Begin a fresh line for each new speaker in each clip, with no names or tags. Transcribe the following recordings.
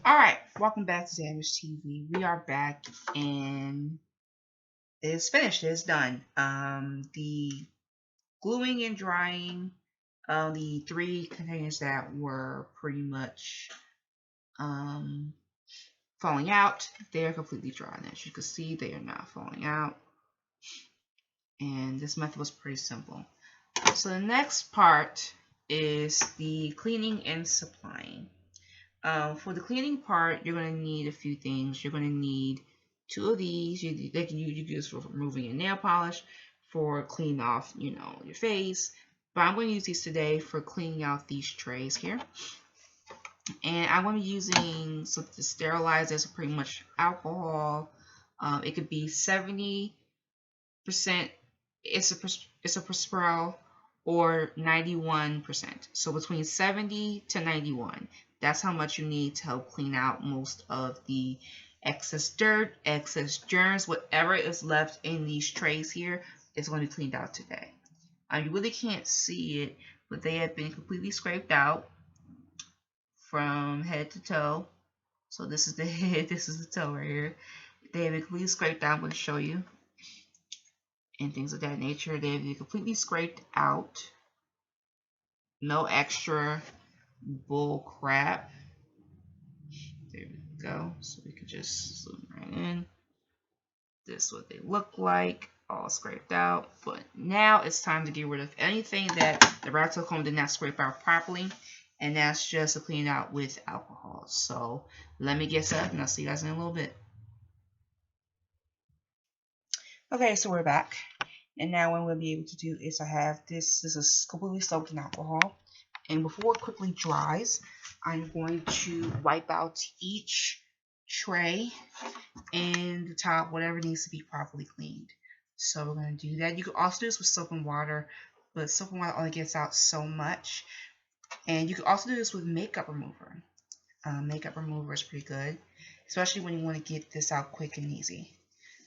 Alright, welcome back to DamagedTv. We are back and it's finished, it's done. The gluing and drying the three containers that were pretty much falling out, they're completely dry. And as you can see, they are not falling out. And this method was pretty simple. So the next part is the cleaning and supplying. For the cleaning part, you're going to need a few things. You're going to need two of these. You can use for removing your nail polish, for cleaning off, your face. But I'm going to use these today for cleaning out these trays here. And I'm going to be using something to sterilize this, pretty much alcohol. It could be 70%. It's a Perspirel or 91%. So between 70 to 91. That's how much you need to help clean out most of the excess dirt, excess germs, whatever is left in these trays here is going to be cleaned out today. You really can't see it, but they have been completely scraped out from head to toe. So this is the head, this is the toe right here. They have been completely scraped out. I'm going to show you. And things of that nature. They have been completely scraped out. No extra bull crap. There we go. So we could just zoom right in. This is what they look like, all scraped out. But now it's time to get rid of anything that the rat-tail comb did not scrape out properly. And that's just to clean out with alcohol. So let me get set up and I'll see you guys in a little bit. Okay, so we're back. And now what we'll be able to do is I have this is completely soaked in alcohol. And before it quickly dries, I'm going to wipe out each tray and the top, whatever needs to be properly cleaned. So we're going to do that. You can also do this with soap and water, but soap and water only gets out so much. And you can also do this with makeup remover. Makeup remover is pretty good, especially when you want to get this out quick and easy.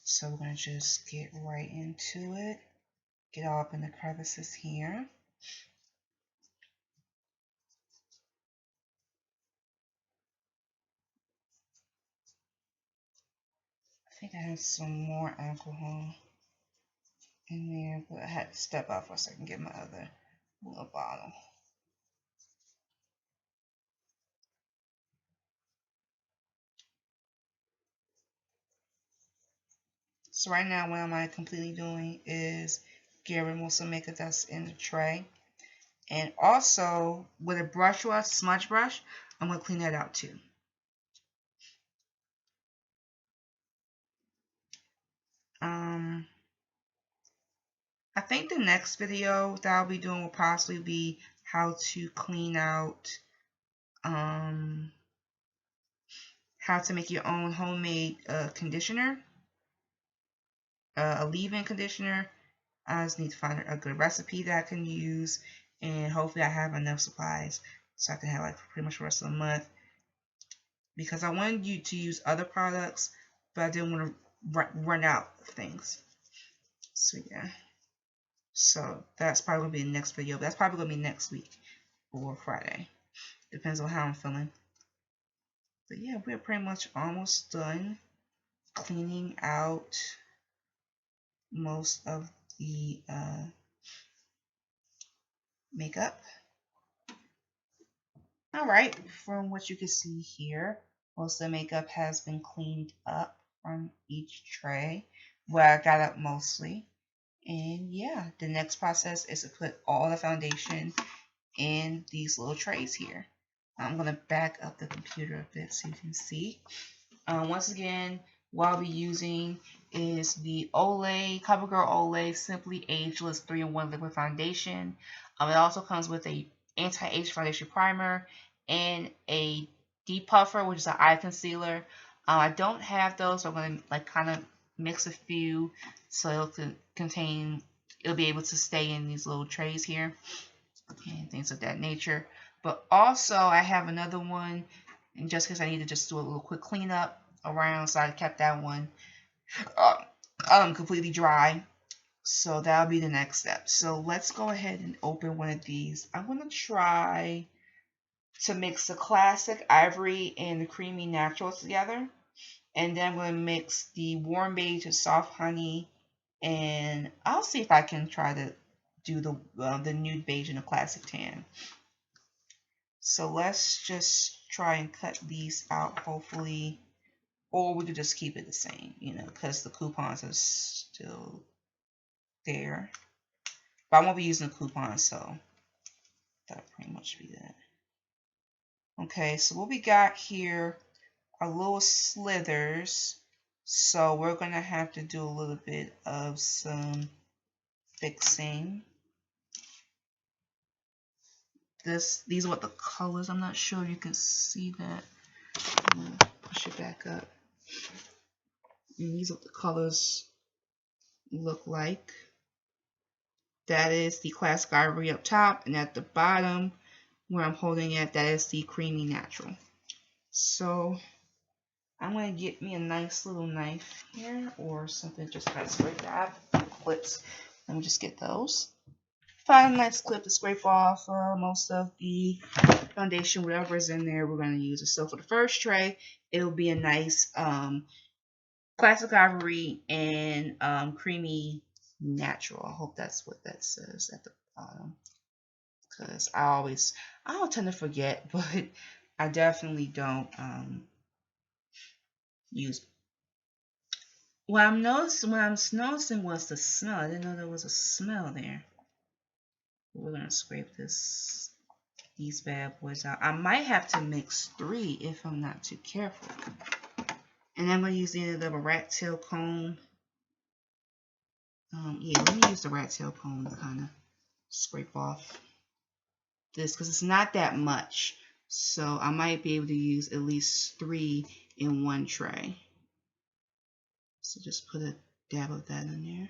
So we're going to just get right into it. Get all up in the crevices here. I think I have some more alcohol in there, but I had to step out for a second and get my other little bottle. So right now what I'm completely doing is get rid of most of the makeup that's in the tray. And also with a brush or a smudge brush, I'm going to clean that out too. I think the next video that I'll be doing will possibly be how to clean out, how to make your own homemade conditioner, a leave-in conditioner. I just need to find a good recipe that I can use, and hopefully I have enough supplies so I can have like pretty much the rest of the month. Because I wanted you to use other products, but I didn't want to run out of things. So yeah. So that's probably going to be the next video. But that's probably going to be next week or Friday. Depends on how I'm feeling. But yeah, we're pretty much almost done cleaning out most of the makeup. Alright, from what you can see here, most of the makeup has been cleaned up from each tray, where I got up mostly. And yeah, the next process is to put all the foundation in these little trays here. I'm going to back up the computer a bit so you can see. Once again, what I'll be using is the Olay, CoverGirl Olay Simply Ageless 3-in-1 Liquid Foundation. It also comes with a anti-age foundation primer and a depuffer, which is an eye concealer. I don't have those, so I'm going to like kind of mix a few so it'll contain, it'll be able to stay in these little trays here and things of that nature. But also I have another one, and just because I need to just do a little quick cleanup around, so I kept that one completely dry. So that'll be the next step. So let's go ahead and open one of these. I'm going to try to mix the classic ivory and the creamy natural together. And then I'm going to mix the warm beige with soft honey. And I'll see if I can try to do the nude beige and the classic tan. So let's just try and cut these out, hopefully. Or we could just keep it the same, you know, because the coupons are still there. But I won't be using the coupons, so that'll pretty much be that. Okay, so what we got here are little slithers. So we're going to have to do a little bit of some fixing. These are what the colors, I'm not sure if you can see that. I'm going to push it back up. And these are what the colors look like. That is the classic ivory up top, and at the bottom where I'm holding it, that is the creamy natural. So I'm going to get me a nice little knife here or something just kind of scrape that. Clips. Let me just get those. Find a nice clip to scrape off most of the foundation, whatever is in there, we're going to use it. So for the first tray, it'll be a nice classic ivory and creamy natural. I hope that's what that says at the bottom, because I don't tend to forget, but I definitely don't use. What I'm noticing was the smell. I didn't know there was a smell there. We're gonna scrape these bad boys out. I might have to mix 3 if I'm not too careful. And I'm gonna use the end of a rat tail comb. Yeah, let me use the rat tail comb to kind of scrape off this, because it's not that much. So I might be able to use at least 3 in one tray. So just put a dab of that in there.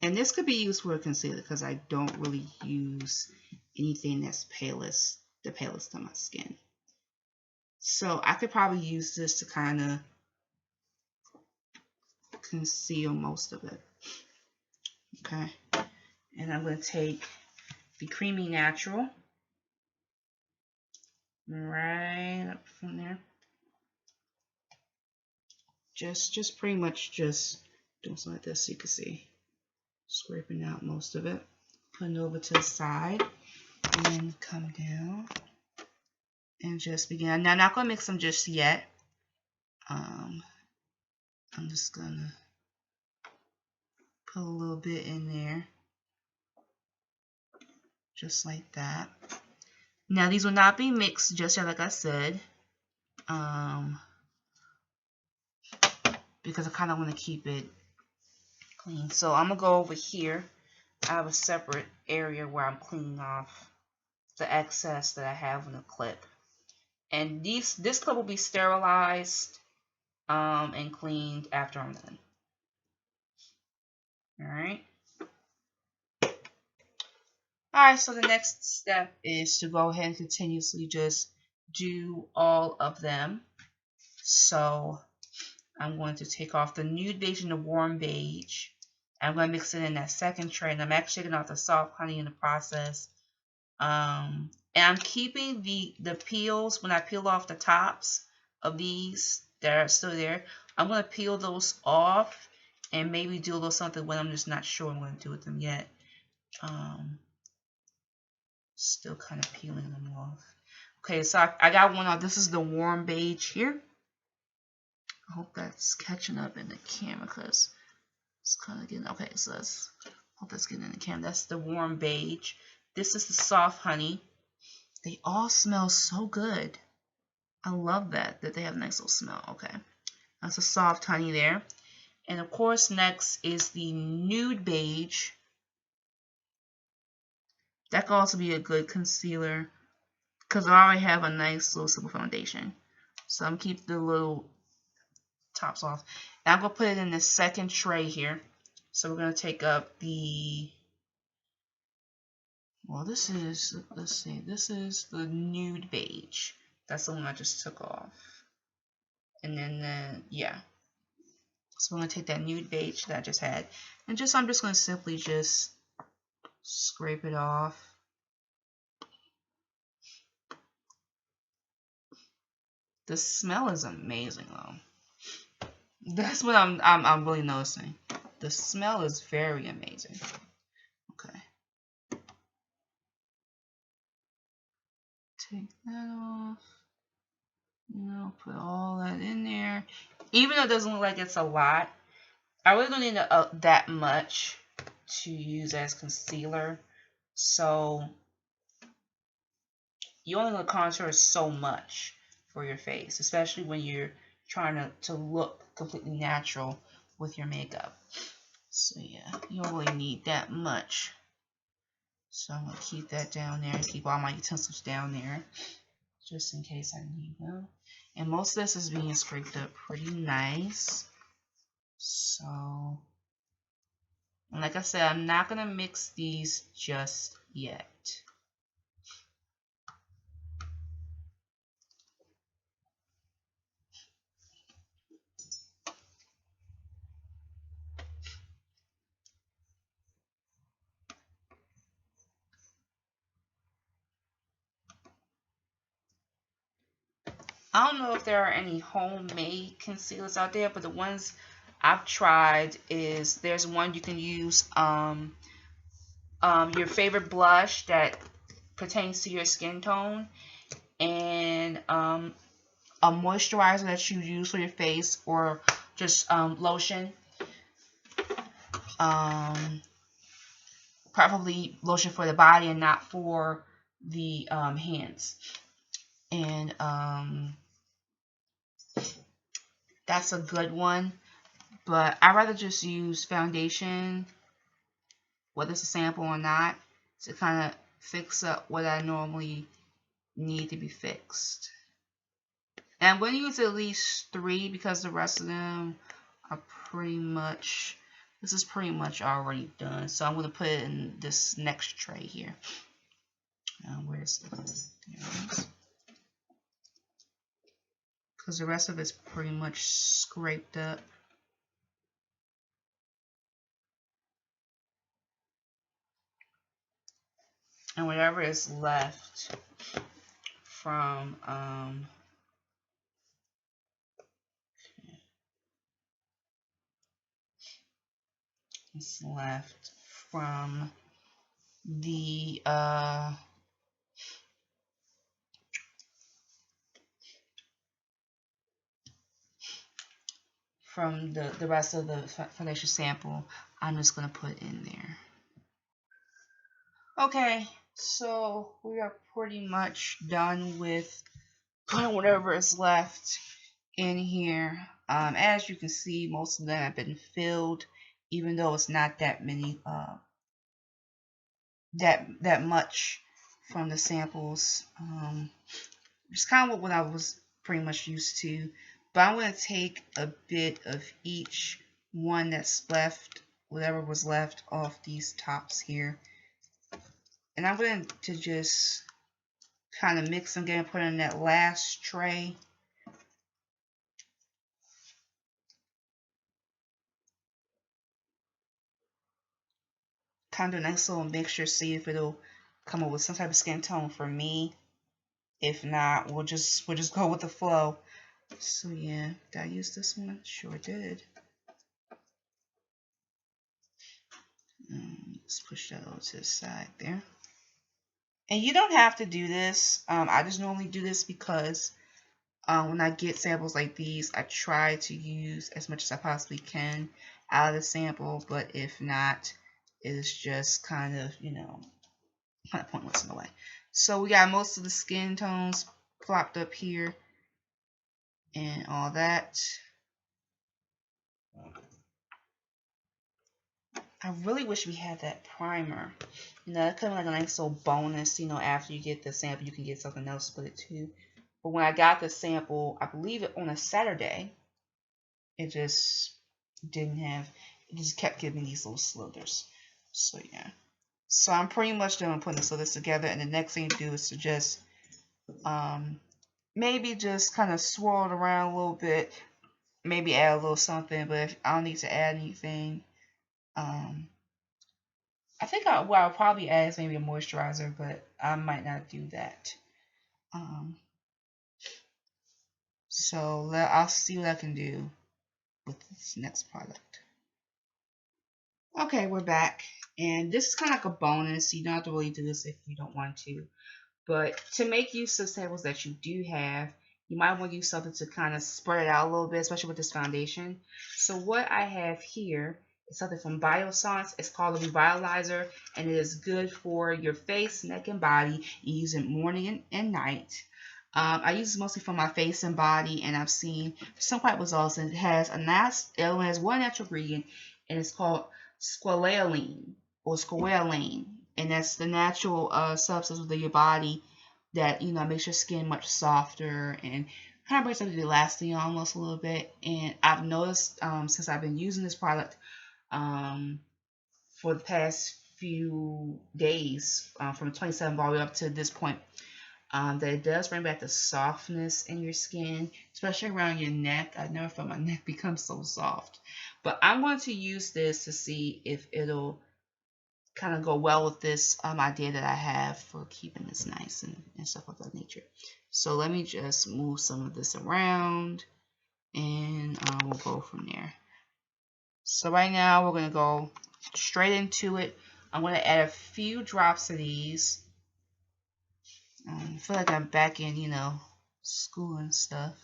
And this could be used for a concealer, because I don't really use anything that's the palest on my skin. So I could probably use this to kind of conceal most of it. Okay. And I'm going to take the creamy natural right up from there. Just pretty much just doing something like this so you can see. Scraping out most of it. Putting it over to the side. And then come down. And just begin. Now I'm not going to mix them just yet. I'm just going to put a little bit in there. Just like that. Now these will not be mixed just yet, like I said. Because I kind of want to keep it clean. So I'm going to go over here. I have a separate area where I'm cleaning off the excess that I have on the clip. And this clip will be sterilized and cleaned after I'm done. Alright. Alright, so the next step is to go ahead and continuously just do all of them. So I'm going to take off the nude beige and the warm beige. I'm going to mix it in that second tray, and I'm actually taking off the soft honey in the process. And I'm keeping the peels. When I peel off the tops of these that are still there, I'm going to peel those off and maybe do a little something when I'm just not sure I'm going to do with them yet. Still kind of peeling them off. Okay, so I got one off. This is the warm beige here. I hope that's catching up in the camera, because it's kind of getting, okay, so hope that's getting in the camera. That's the warm beige. This is the soft honey. They all smell so good. I love that they have a nice little smell. Okay, that's a soft honey there. And of course, next is the nude beige. That could also be a good concealer, because I already have a nice little simple foundation. So I'm keeping the little tops off. Now I'm going to put it in the second tray here. So we're going to take up the, well, this is, let's see, this is the nude beige. That's the one I just took off. And then, yeah. So I'm going to take that nude beige that I just had. And I'm just going to simply just scrape it off. The smell is amazing though. That's what I'm really noticing. The smell is very amazing. Okay. Take that off. You know, put all that in there. Even though it doesn't look like it's a lot, I really don't need that much to use as concealer. So you only want to contour so much for your face, especially when you're trying to look completely natural with your makeup. So yeah, you don't really need that much. So I'm going to keep that down there, keep all my utensils down there, just in case I need them. And most of this is being scraped up pretty nice. So, and like I said, I'm not going to mix these just yet. I don't know if there are any homemade concealers out there, but the ones I've tried is there's one you can use your favorite blush that pertains to your skin tone, and a moisturizer that you use for your face, or just lotion. Probably lotion for the body and not for the hands. And that's a good one. But I'd rather just use foundation, whether it's a sample or not, to kind of fix up what I normally need to be fixed. And I'm going to use at least 3 because the rest of them are pretty much, this is pretty much already done. So I'm going to put it in this next tray here. Where's the, there it is. Because the rest of it's pretty much scraped up. And whatever is left from is left from the rest of the foundation sample, I'm just going to put in there. Okay, so we are pretty much done with putting whatever is left in here. As you can see, most of them have been filled, even though it's not that many, that much from the samples. It's kind of what I was pretty much used to. But I'm going to take a bit of each one that's left, whatever was left off these tops here. And I'm going to just kind of mix them again and put in that last tray. Kind of a nice little mixture, see if it'll come up with some type of skin tone for me. If not, we'll just go with the flow. So yeah, did I use this one? Sure did. Let's push that over to the side there. And you don't have to do this. I just normally do this because when I get samples like these, I try to use as much as I possibly can out of the sample. But if not, it's just kind of, you know, kind of pointless in a way. So we got most of the skin tones plopped up here and all that. I really wish we had that primer. You know, that could be like a nice little bonus, you know, after you get the sample, you can get something else with it too. But when I got the sample, I believe it on a Saturday, it just didn't have, it just kept giving me these little slithers. So yeah. So I'm pretty much done putting the slithers together, and the next thing to do is to just maybe just kind of swirl it around a little bit, maybe add a little something, but if I don't need to add anything, I think I'll probably add is maybe a moisturizer, but I might not do that. So I'll see what I can do with this next product. Okay, we're back. And this is kind of like a bonus. You don't have to really do this if you don't want to. But to make use of samples that you do have, you might want to use something to kind of spread it out a little bit, especially with this foundation. So what I have here is something from Biossance. It's called a Revitalizer, and it is good for your face, neck, and body. You use it morning and night. I use this mostly for my face and body, and I've seen some quite results. And it has one natural ingredient, and it's called squalane and that's the natural substance within your body that makes your skin much softer and kind of brings up the elasticity almost a little bit. And I've noticed since I've been using this product for the past few days, from 27 all the way up to this point, that it does bring back the softness in your skin, especially around your neck. I never felt my neck become so soft. But I'm going to use this to see if it'll kind of go well with this idea that I have for keeping this nice and stuff of that nature. So let me just move some of this around, and we'll go from there. So right now we're going to go straight into it. I'm going to add a few drops of these. I feel like I'm back in, school and stuff.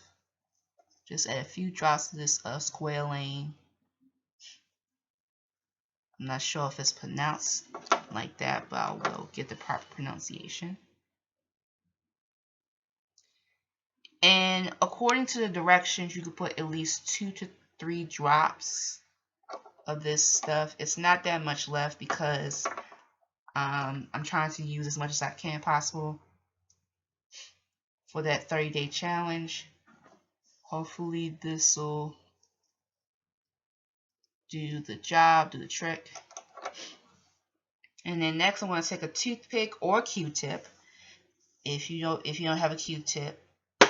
Just add a few drops of this squalane. I'm not sure if it's pronounced like that, but I will get the proper pronunciation. And according to the directions, you can put at least 2 to 3 drops of this stuff. It's not that much left because I'm trying to use as much as I can possible for that 30-day challenge. Hopefully this will do the job, do the trick. And then next I'm going to take a toothpick or Q-tip. If you don't have a Q-tip,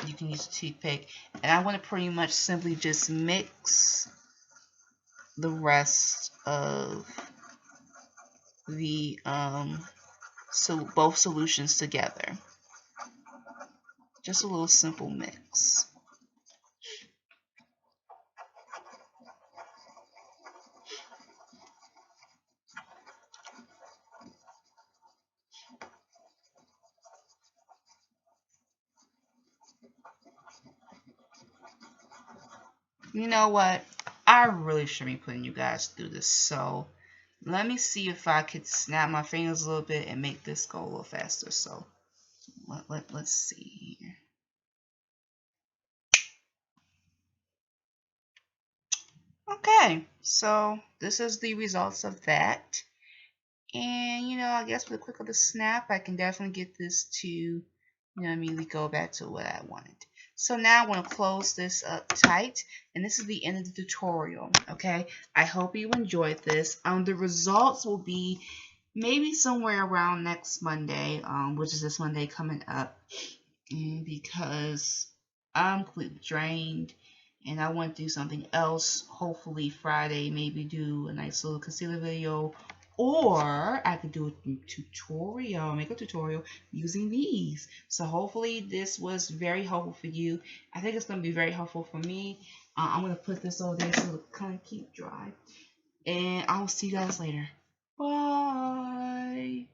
you can use a toothpick. And I want to pretty much simply just mix the rest of the both solutions together. Just a little simple mix. You know what? I really should be putting you guys through this. So let me see if I could snap my fingers a little bit and make this go a little faster. So let's see here. Okay, so this is the results of that. And I guess with a quick little snap, I can definitely get this to immediately go back to what I wanted. So now I want to close this up tight, and this is the end of the tutorial. Okay, I hope you enjoyed this. The results will be maybe somewhere around next Monday, which is this Monday coming up, and because I'm completely drained and I want to do something else. Hopefully Friday, maybe do a nice little concealer video, or I could do a tutorial, makeup tutorial using these. So hopefully this was very helpful for you. I think it's going to be very helpful for me. I'm going to put this over there so it'll kind of keep dry. And I will see you guys later. Bye.